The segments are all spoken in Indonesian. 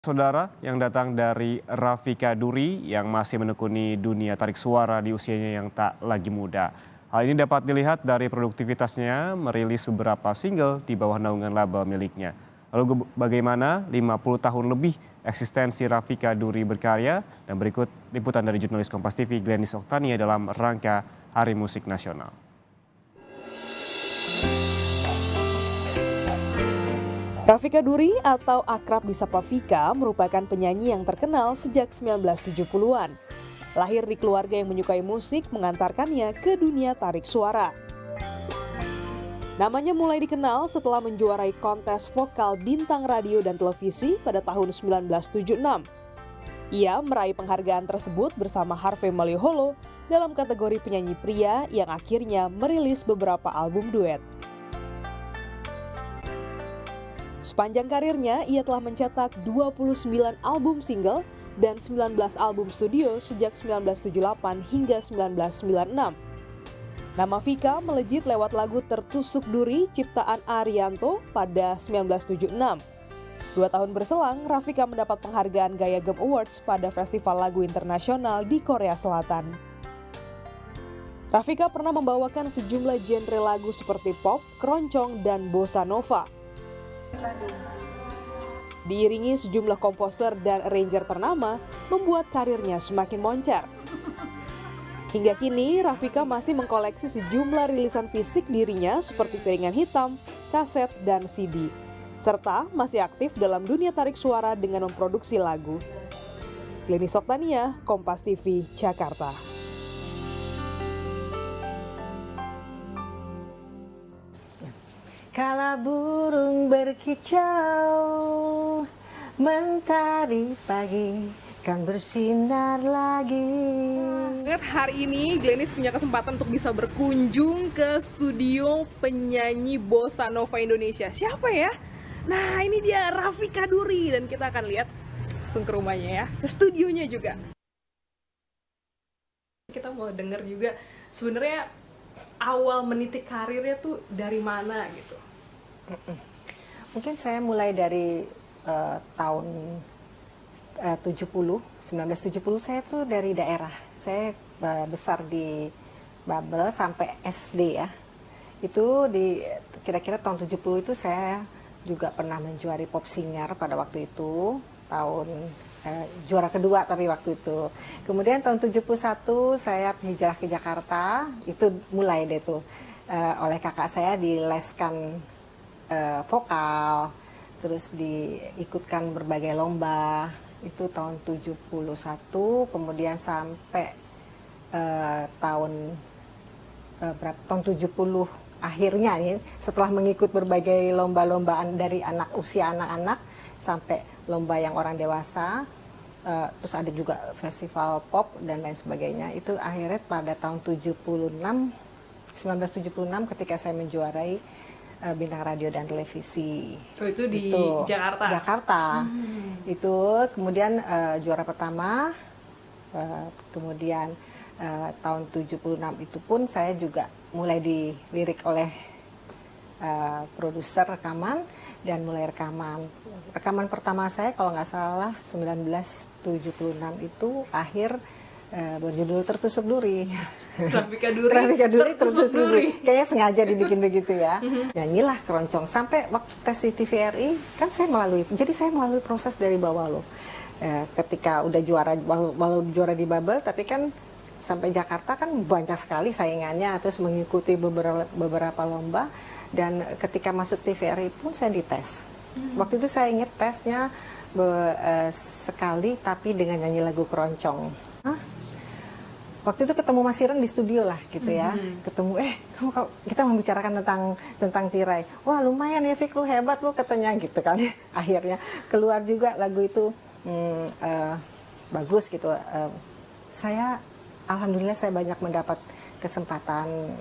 Saudara yang datang dari Rafika Duri yang masih menekuni dunia tarik suara di usianya yang tak lagi muda. Hal ini dapat dilihat dari produktivitasnya merilis beberapa single di bawah naungan label miliknya. Lalu bagaimana 50 tahun lebih eksistensi Rafika Duri berkarya, dan berikut liputan dari jurnalis Kompas TV Glenis Oktania dalam rangka Hari Musik Nasional. Rafika Duri atau akrab disapa Vika merupakan penyanyi yang terkenal sejak 1970-an. Lahir di keluarga yang menyukai musik mengantarkannya ke dunia tarik suara. Namanya mulai dikenal setelah menjuarai kontes vokal bintang radio dan televisi pada tahun 1976. Ia meraih penghargaan tersebut bersama Harvey Maliholo dalam kategori penyanyi pria yang akhirnya merilis beberapa album duet. Sepanjang karirnya, ia telah mencetak 29 album single dan 19 album studio sejak 1978 hingga 1996. Nama Vika melejit lewat lagu Tertusuk Duri ciptaan Arianto pada 1976. 2 tahun berselang, Rafika mendapat penghargaan Gayagem Awards pada Festival Lagu Internasional di Korea Selatan. Rafika pernah membawakan sejumlah genre lagu seperti pop, keroncong, dan bossa nova. Diiringi sejumlah komposer dan arranger ternama, membuat karirnya semakin moncer. Hingga kini, Rafika masih mengkoleksi sejumlah rilisan fisik dirinya seperti piringan hitam, kaset, dan CD. Serta masih aktif dalam dunia tarik suara dengan memproduksi lagu. Glenis Oktania, Kompas TV, Jakarta. Kala burung berkicau, mentari pagi kan bersinar lagi. Hari ini Glenis punya kesempatan untuk bisa berkunjung ke studio penyanyi bossa nova Indonesia. Siapa ya? Nah, ini dia Rafika Duri, dan kita akan lihat langsung ke rumahnya ya, ke studionya juga. Kita mau denger juga sebenarnya awal menitik karirnya tuh dari mana gitu. Mungkin saya mulai dari tahun 1970 saya tuh dari daerah. Saya besar di Babel sampai SD ya. Itu di kira-kira tahun 70 itu saya juga pernah menjuari pop singer pada waktu itu, tahun juara kedua tapi waktu itu. Kemudian tahun 71 saya hijrah ke Jakarta, itu mulai deh tuh oleh kakak saya dileskan vokal, terus diikutkan berbagai lomba, itu tahun 71, kemudian sampai tahun 70 akhirnya nih, setelah mengikut berbagai lomba-lombaan dari usia anak-anak sampai lomba yang orang dewasa, terus ada juga festival pop dan lain sebagainya. Itu akhirnya pada tahun 1976 ketika saya menjuarai bintang radio dan televisi. Oh, itu di Jakarta? Jakarta. Itu kemudian juara pertama, kemudian tahun 76 itu pun saya juga mulai dilirik oleh produser rekaman dan mulai rekaman. Rekaman pertama saya kalau nggak salah 1976 itu akhir berjudul Tertusuk Duri. Rafika Duri, Rafika Duri Tertusuk Duri. Kayaknya sengaja dibikin begitu ya. Nyanyilah keroncong sampai waktu tes di TVRI kan saya melalui proses dari bawah loh. Ketika udah juara, walau juara di Babel, tapi kan sampai Jakarta kan banyak sekali saingannya, terus mengikuti beberapa lomba, dan ketika masuk TVRI pun saya dites. Waktu itu saya ingat tesnya sekali tapi dengan nyanyi lagu keroncong. Waktu itu ketemu Mas Ireng di studio lah gitu ya. Ketemu kita membicarakan tentang tirai. Wah, lumayan ya Fik, lu hebat lu katanya gitu kan. Akhirnya keluar juga lagu itu bagus gitu. Alhamdulillah saya banyak mendapat kesempatan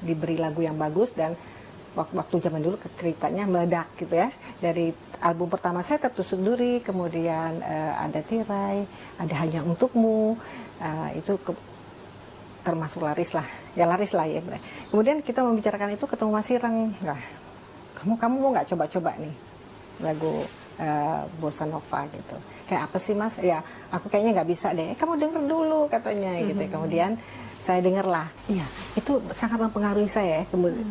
diberi lagu yang bagus, dan waktu zaman dulu ceritanya meledak gitu ya. Dari album pertama saya Tertusuk Duri, kemudian ada Tirai, ada Hanya Untukmu, itu termasuk laris lah ya. Kemudian kita membicarakan itu, ketemu Mas Ireng, nah kamu mau nggak coba-coba nih lagu bossa nova gitu. Kayak apa sih Mas? Ya aku kayaknya nggak bisa deh. Kamu denger dulu katanya gitu. Kemudian saya dengarlah. Iya, itu sangat mempengaruhi saya. Kemudian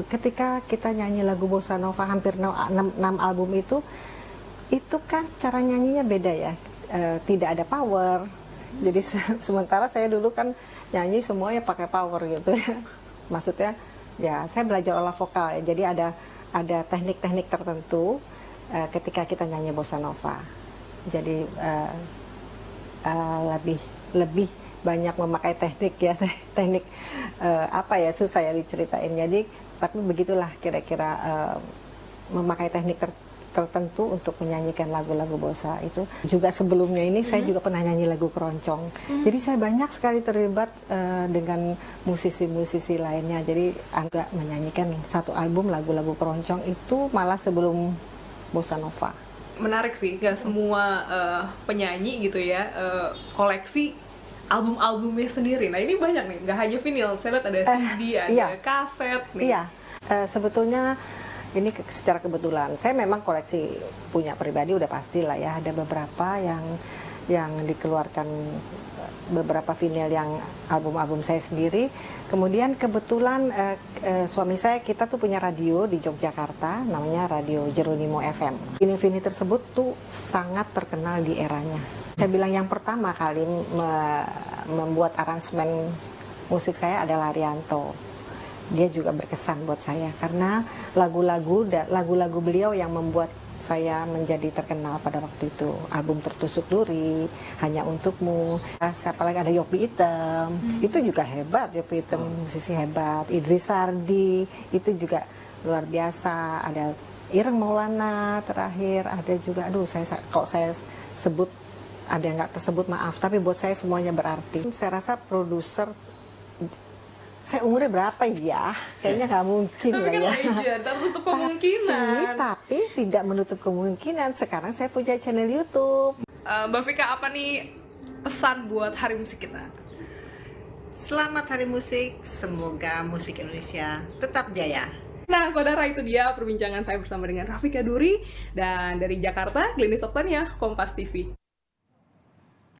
ketika kita nyanyi lagu bossa nova hampir 6 album itu kan cara nyanyinya beda ya. Tidak ada power. Jadi sementara saya dulu kan nyanyi semuanya pakai power gitu ya. Maksudnya ya saya belajar olah vokal ya. Jadi ada teknik-teknik tertentu ketika kita nyanyi bossa nova. Jadi lebih banyak memakai teknik ya, teknik apa ya, susah ya diceritain. Jadi tapi begitulah kira-kira memakai teknik tertentu untuk menyanyikan lagu-lagu bossa itu. Juga sebelumnya ini saya juga pernah nyanyi lagu keroncong. Jadi saya banyak sekali terlibat dengan musisi-musisi lainnya. Jadi agak menyanyikan satu album lagu-lagu keroncong itu malah sebelum bossa nova. Menarik sih, nggak semua penyanyi gitu ya koleksi album-albumnya sendiri. Nah ini banyak nih, nggak hanya vinyl, saya lihat ada CD, ada kaset nih. Iya, sebetulnya ini secara kebetulan. Saya memang koleksi punya pribadi udah pasti lah ya. Ada beberapa yang dikeluarkan, beberapa vinyl yang album-album saya sendiri. Kemudian kebetulan suami saya, kita tuh punya radio di Yogyakarta, namanya Radio Jeronimo FM. Vinyl-vinyl tersebut tuh sangat terkenal di eranya. Saya bilang yang pertama kali membuat aransemen musik saya adalah Arianto. Dia juga berkesan buat saya karena lagu-lagu beliau yang membuat saya menjadi terkenal pada waktu itu. Album Tertusuk Duri, Hanya Untukmu, siapa lagi, ada Yopi Hitam, itu juga hebat, Yopi Hitam musisi hebat. Idris Sardi itu juga luar biasa. Ada Ireng Maulana terakhir, ada juga, kalau saya sebut ada yang nggak tersebut maaf, tapi buat saya semuanya berarti. Saya rasa produser, saya umurnya berapa ya? Kayaknya nggak mungkin lah ya. Tak menutup kemungkinan. Tapi tidak menutup kemungkinan. Sekarang saya punya channel YouTube. Mbak Vika, apa nih pesan buat Hari Musik kita? Selamat Hari Musik, semoga musik Indonesia tetap jaya. Nah, saudara, itu dia perbincangan saya bersama dengan Rafika Duri, dan dari Jakarta, Glenis Oktania, Kompas TV.